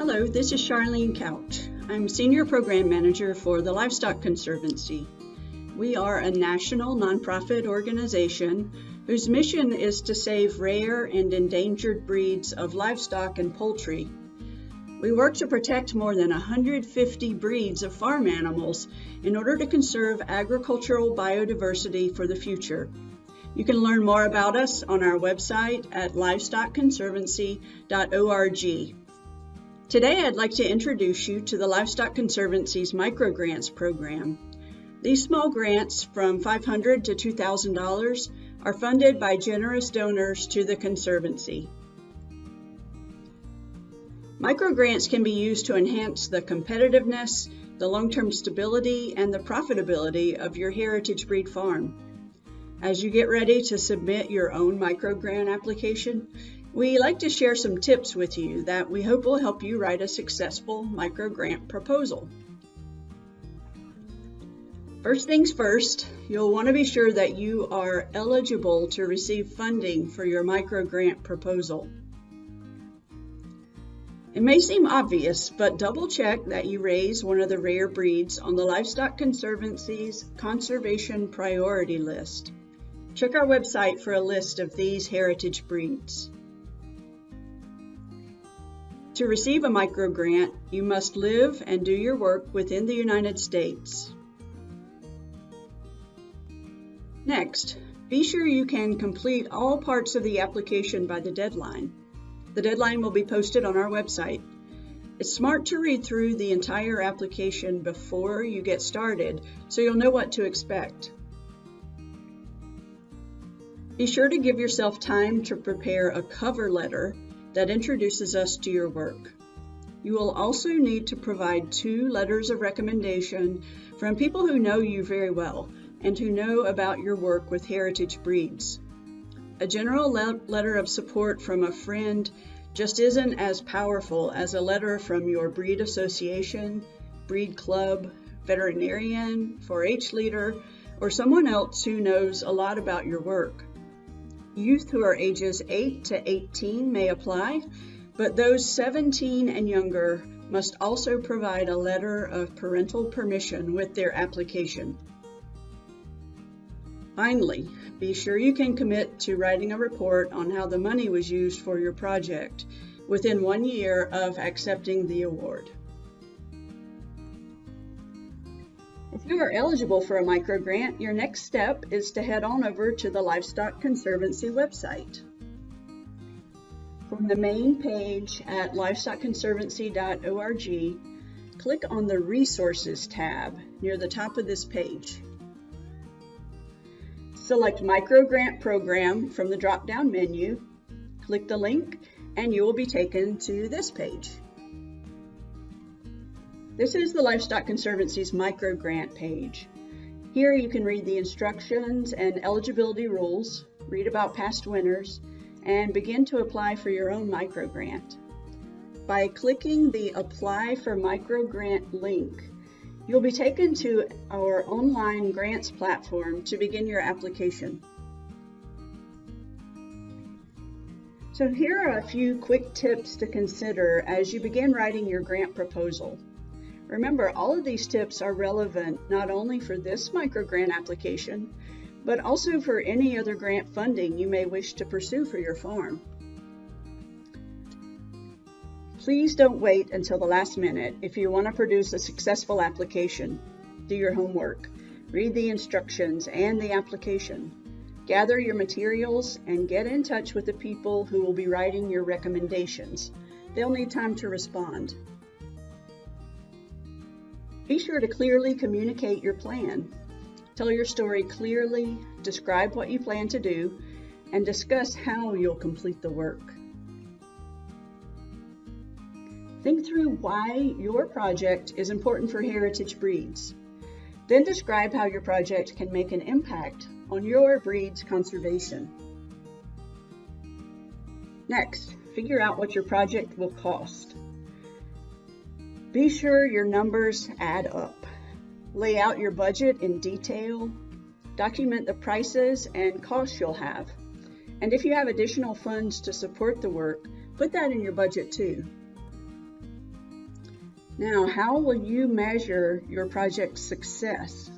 Hello, this is Charlene Couch. I'm Senior Program Manager for the Livestock Conservancy. We are a national nonprofit organization whose mission is to save rare and endangered breeds of livestock and poultry. We work to protect more than 150 breeds of farm animals in order to conserve agricultural biodiversity for the future. You can learn more about us on our website at livestockconservancy.org. Today, I'd like to introduce you to the Livestock Conservancy's Microgrants program. These small grants from $500 to $2,000 are funded by generous donors to the Conservancy. Microgrants can be used to enhance the competitiveness, the long-term stability, and the profitability of your heritage breed farm. As you get ready to submit your own microgrant application, we like to share some tips with you that we hope will help you write a successful microgrant proposal. First things first, you'll want to be sure that you are eligible to receive funding for your microgrant proposal. It may seem obvious, but double check that you raise one of the rare breeds on the Livestock Conservancy's Conservation Priority List. Check our website for a list of these heritage breeds. To receive a microgrant, you must live and do your work within the United States. Next, be sure you can complete all parts of the application by the deadline. The deadline will be posted on our website. It's smart to read through the entire application before you get started so you'll know what to expect. Be sure to give yourself time to prepare a cover letter that introduces us to your work. You will also need to provide 2 letters of recommendation from people who know you very well and who know about your work with heritage breeds. A general letter of support from a friend just isn't as powerful as a letter from your breed association, breed club, veterinarian, 4-H leader, or someone else who knows a lot about your work. Youth who are ages 8 to 18 may apply, but those 17 and younger must also provide a letter of parental permission with their application. Finally, be sure you can commit to writing a report on how the money was used for your project within 1 year of accepting the award. If you are eligible for a microgrant, your next step is to head on over to the Livestock Conservancy website. From the main page at livestockconservancy.org, click on the Resources tab near the top of this page. Select Microgrant Program from the drop-down menu, click the link, and you will be taken to this page. This is the Livestock Conservancy's microgrant page. Here you can read the instructions and eligibility rules, read about past winners, and begin to apply for your own microgrant. By clicking the Apply for Microgrant link, you'll be taken to our online grants platform to begin your application. So here are a few quick tips to consider as you begin writing your grant proposal. Remember, all of these tips are relevant not only for this microgrant application, but also for any other grant funding you may wish to pursue for your farm. Please don't wait until the last minute if you want to produce a successful application. Do your homework, read the instructions and the application, gather your materials, and get in touch with the people who will be writing your recommendations. They'll need time to respond. Be sure to clearly communicate your plan. Tell your story clearly, describe what you plan to do, and discuss how you'll complete the work. Think through why your project is important for heritage breeds. Then describe how your project can make an impact on your breed's conservation. Next, figure out what your project will cost. Be sure your numbers add up. Lay out your budget in detail. Document the prices and costs you'll have. And if you have additional funds to support the work, put that in your budget too. Now, how will you measure your project's success?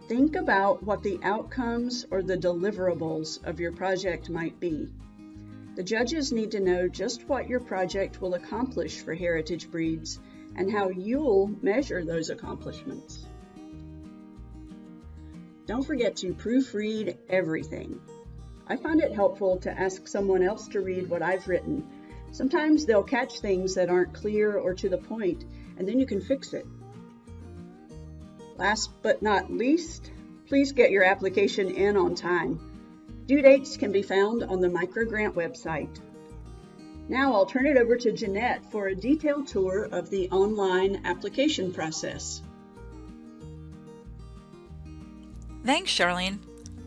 Think about what the outcomes or the deliverables of your project might be. The judges need to know just what your project will accomplish for heritage breeds and how you'll measure those accomplishments. Don't forget to proofread everything. I find it helpful to ask someone else to read what I've written. Sometimes they'll catch things that aren't clear or to the point, and then you can fix it. Last but not least, please get your application in on time. Due dates can be found on the Microgrant website. Now I'll turn it over to Jeanette for a detailed tour of the online application process. Thanks, Charlene.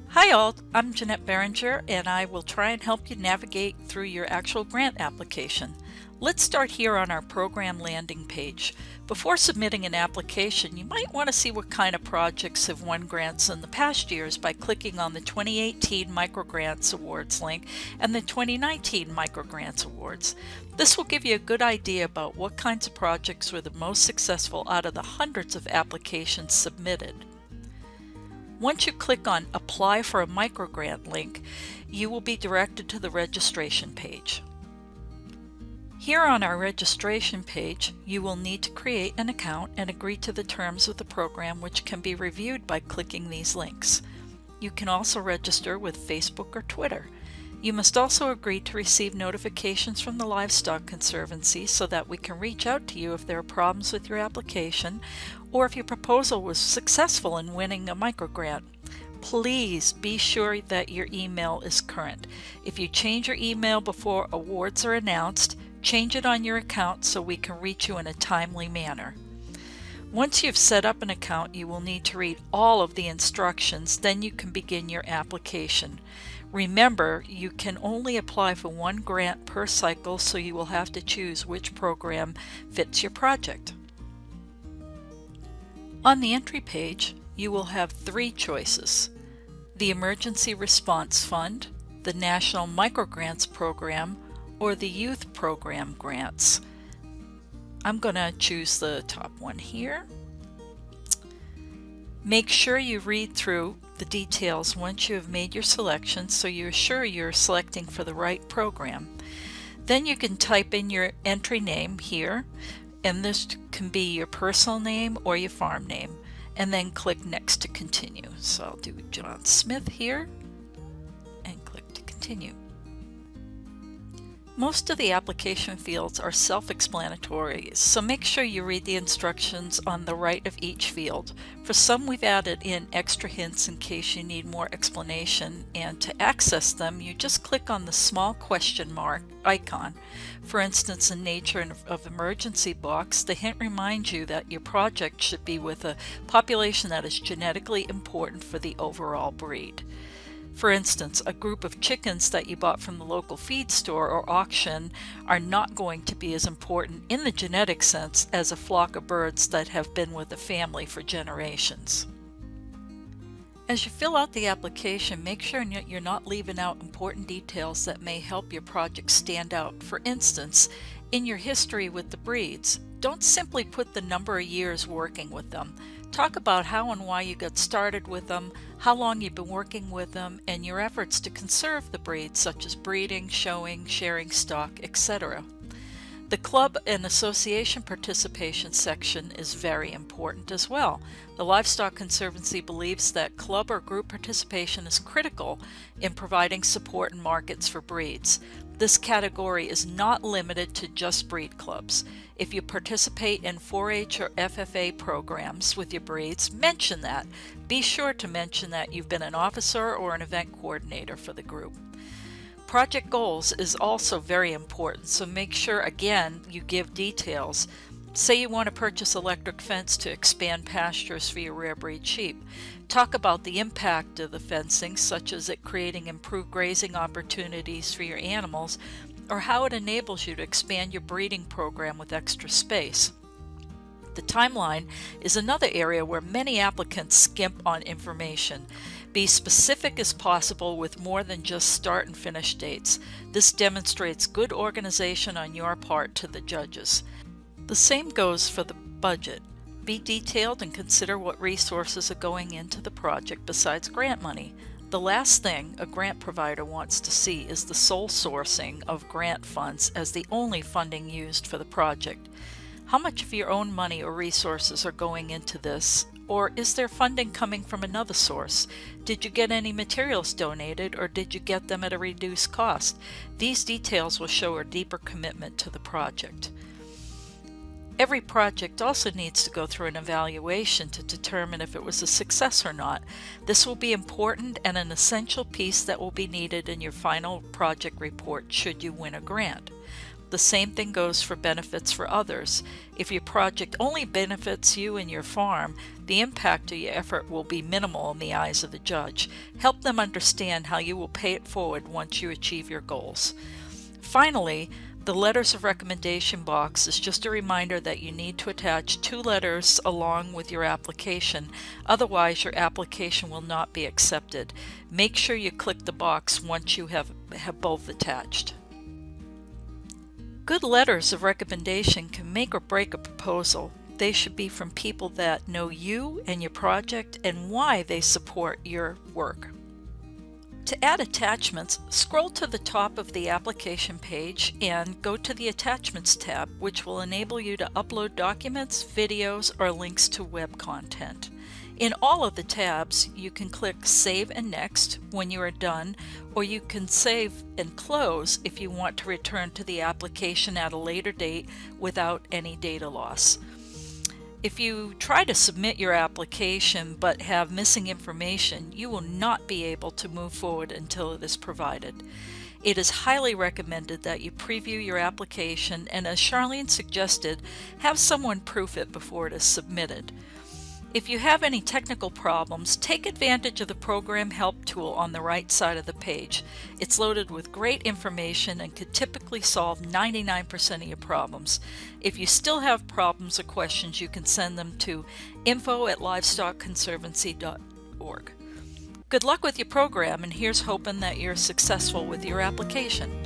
Hi all, I'm Jeanette Berenger, and I will try and help you navigate through your actual grant application. Let's start here on our program landing page. Before submitting an application, you might want to see what kind of projects have won grants in the past years by clicking on the 2018 Microgrants Awards link and the 2019 Microgrants Awards. This will give you a good idea about what kinds of projects were the most successful out of the hundreds of applications submitted. Once you click on Apply for a Microgrant link, you will be directed to the registration page. Here on our registration page, you will need to create an account and agree to the terms of the program, which can be reviewed by clicking these links. You can also register with Facebook or Twitter. You must also agree to receive notifications from the Livestock Conservancy so that we can reach out to you if there are problems with your application or if your proposal was successful in winning a microgrant. Please be sure that your email is current. If you change your email before awards are announced, change it on your account so we can reach you in a timely manner. Once you've set up an account, you will need to read all of the instructions, then you can begin your application. Remember, you can only apply for one grant per cycle, so you will have to choose which program fits your project. On the entry page, you will have three choices: the Emergency Response Fund, the National Microgrants Program, or the Youth Program grants. I'm going to choose the top one here. Make sure you read through the details once you have made your selection so you're sure you're selecting for the right program. Then you can type in your entry name here, and this can be your personal name or your farm name, and then click Next to continue. So I'll do John Smith here and click to continue. Most of the application fields are self-explanatory, so make sure you read the instructions on the right of each field. For some, we've added in extra hints in case you need more explanation, and to access them, you just click on the small question mark icon. For instance, in Nature of Emergency box, the hint reminds you that your project should be with a population that is genetically important for the overall breed. For instance, a group of chickens that you bought from the local feed store or auction are not going to be as important in the genetic sense as a flock of birds that have been with a family for generations. As you fill out the application, make sure you're not leaving out important details that may help your project stand out. For instance, in your history with the breeds, don't simply put the number of years working with them. Talk about how and why you got started with them, how long you've been working with them, and your efforts to conserve the breed, such as breeding, showing, sharing stock, etc. The club and association participation section is very important as well. The Livestock Conservancy believes that club or group participation is critical in providing support in markets for breeds. This category is not limited to just breed clubs. If you participate in 4-H or FFA programs with your breeds, mention that. Be sure to mention that you've been an officer or an event coordinator for the group. Project goals is also very important, so make sure again you give details. Say you want to purchase electric fence to expand pastures for your rare breed sheep. Talk about the impact of the fencing, such as it creating improved grazing opportunities for your animals, or how it enables you to expand your breeding program with extra space. The timeline is another area where many applicants skimp on information. Be specific as possible with more than just start and finish dates. This demonstrates good organization on your part to the judges. The same goes for the budget. Be detailed and consider what resources are going into the project besides grant money. The last thing a grant provider wants to see is the sole sourcing of grant funds as the only funding used for the project. How much of your own money or resources are going into this? Or is there funding coming from another source? Did you get any materials donated, or did you get them at a reduced cost? These details will show a deeper commitment to the project. Every project also needs to go through an evaluation to determine if it was a success or not. This will be important and an essential piece that will be needed in your final project report should you win a grant. The same thing goes for benefits for others. If your project only benefits you and your farm, the impact of your effort will be minimal in the eyes of the judge. Help them understand how you will pay it forward once you achieve your goals. Finally, the letters of recommendation box is just a reminder that you need to attach 2 letters along with your application. Otherwise, your application will not be accepted. Make sure you click the box once you have both attached. Good letters of recommendation can make or break a proposal. They should be from people that know you and your project and why they support your work. To add attachments, scroll to the top of the application page and go to the Attachments tab, which will enable you to upload documents, videos, or links to web content. In all of the tabs, you can click Save and Next when you are done, or you can save and close if you want to return to the application at a later date without any data loss. If you try to submit your application but have missing information, you will not be able to move forward until it is provided. It is highly recommended that you preview your application and, as Charlene suggested, have someone proof it before it is submitted. If you have any technical problems, take advantage of the Program Help tool on the right side of the page. It's loaded with great information and could typically solve 99% of your problems. If you still have problems or questions, you can send them to info@livestockconservancy.org. Good luck with your program, and here's hoping that you're successful with your application.